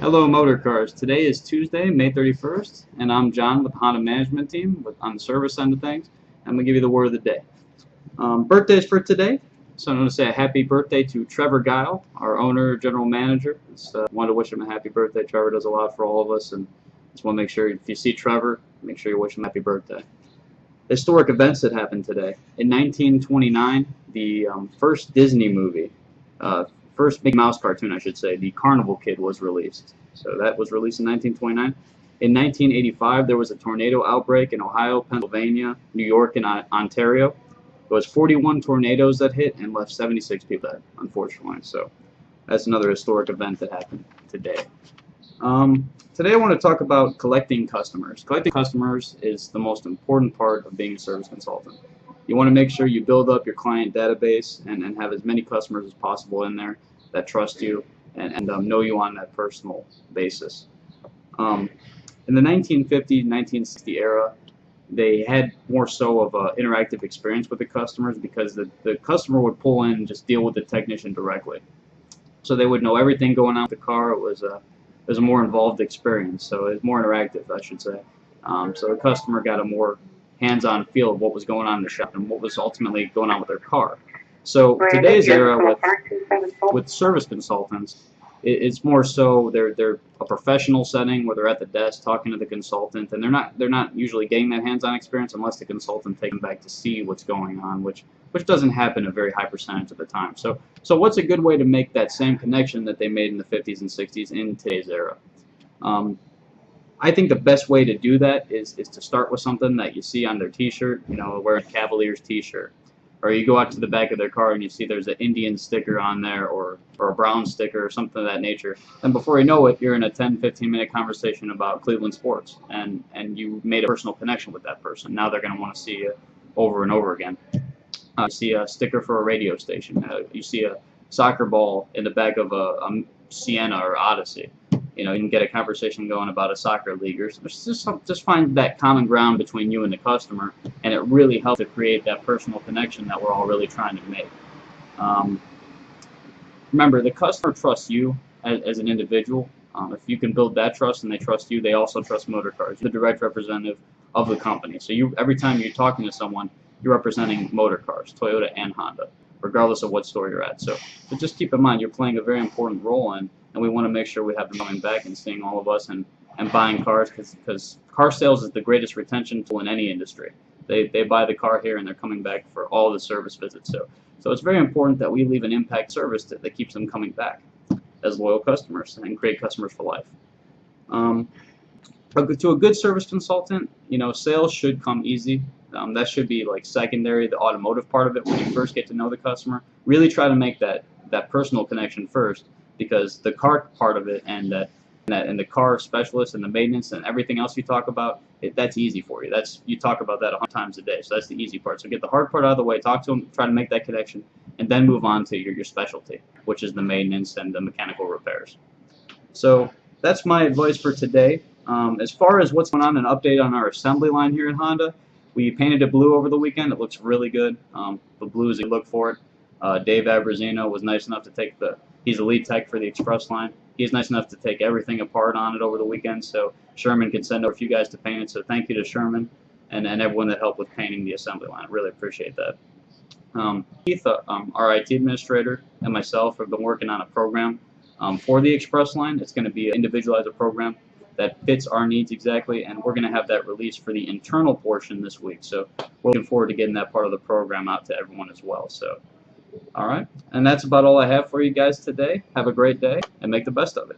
Hello, Motor Cars. Today is Tuesday, May 31st, and I'm John with the Honda Management Team on the service end of things. I'm going to give you the word of the day. Birthdays for today. So I'm going to say a happy birthday to Trevor Guile, our owner, general manager. Just wanted to wish him a happy birthday. Trevor does a lot for all of us, and just want to make sure if you see Trevor, make sure you wish him a happy birthday. Historic events that happened today. In 1929, the first Disney movie, first Mickey Mouse cartoon, I should say, The Carnival Kid was released. So that was released in 1929. In 1985, there was a tornado outbreak in Ohio, Pennsylvania, New York, and Ontario. It was 41 tornadoes that hit and left 76 people dead, unfortunately. So that's another historic event that happened today. Today I want to talk about collecting customers. Collecting customers is the most important part of being a service consultant. You want to make sure you build up your client database and have as many customers as possible in there that trust you and know you on that personal basis. In the 1950s, 1960 era, they had more so of an interactive experience with the customers because the customer would pull in and just deal with the technician directly. So they would know everything going on with the car. It was a more involved experience, so it's more interactive, I should say. So the customer got a more hands-on feel of what was going on in the shop and what was ultimately going on with their car. So today's era with service consultants, it's more so they're a professional setting where they're at the desk talking to the consultant, and they're not usually getting that hands-on experience unless the consultant takes them back to see what's going on, which doesn't happen a very high percentage of the time. So what's a good way to make that same connection that they made in the 50s and 60s in today's era? I think the best way to do that is to start with something that you see on their T-shirt, wearing a Cavaliers T-shirt. Or you go out to the back of their car and you see there's an Indian sticker on there or a Brown sticker or something of that nature. And before you know it, you're in a 10, 15-minute conversation about Cleveland sports. And you made a personal connection with that person. Now they're going to want to see you over and over again. You see a sticker for a radio station. You see a soccer ball in the back of a Sienna or Odyssey. You can get a conversation going about a soccer league, or just find that common ground between you and the customer, and it really helps to create that personal connection that we're all really trying to make. Remember, the customer trusts you as an individual. If you can build that trust and they trust you, they also trust Motor Cars. You're the direct representative of the company. So every time you're talking to someone, you're representing Motor Cars, Toyota and Honda, regardless of what store you're at. So just keep in mind, you're playing a very important role in, and we want to make sure we have them coming back and seeing all of us and buying cars, because car sales is the greatest retention tool in any industry. They buy the car here and they're coming back for all the service visits. So it's very important that we leave an impact service that keeps them coming back as loyal customers and create customers for life. To a good service consultant, sales should come easy. That should be like secondary, the automotive part of it when you first get to know the customer. Really try to make that personal connection first, because the car part of it and the car specialist and the maintenance and everything else you talk about, that's easy for you. You talk about that 100 times a day, so that's the easy part. So get the hard part out of the way, talk to them, try to make that connection, and then move on to your specialty, which is the maintenance and the mechanical repairs. So that's my advice for today. As far as what's going on, an update on our assembly line here at Honda. We painted it blue over the weekend. It looks really good. The blue is you look for it. Dave Abrazino was nice enough to he's the lead tech for the Express line. He's nice enough to take everything apart on it over the weekend, so Sherman can send over a few guys to paint it. So thank you to Sherman and everyone that helped with painting the assembly line. I really appreciate that. Keith, our IT administrator, and myself have been working on a program for the Express line. It's going to be an individualized program that fits our needs exactly, and we're going to have that released for the internal portion this week. So we're looking forward to getting that part of the program out to everyone as well. So, all right, and that's about all I have for you guys today. Have a great day and make the best of it.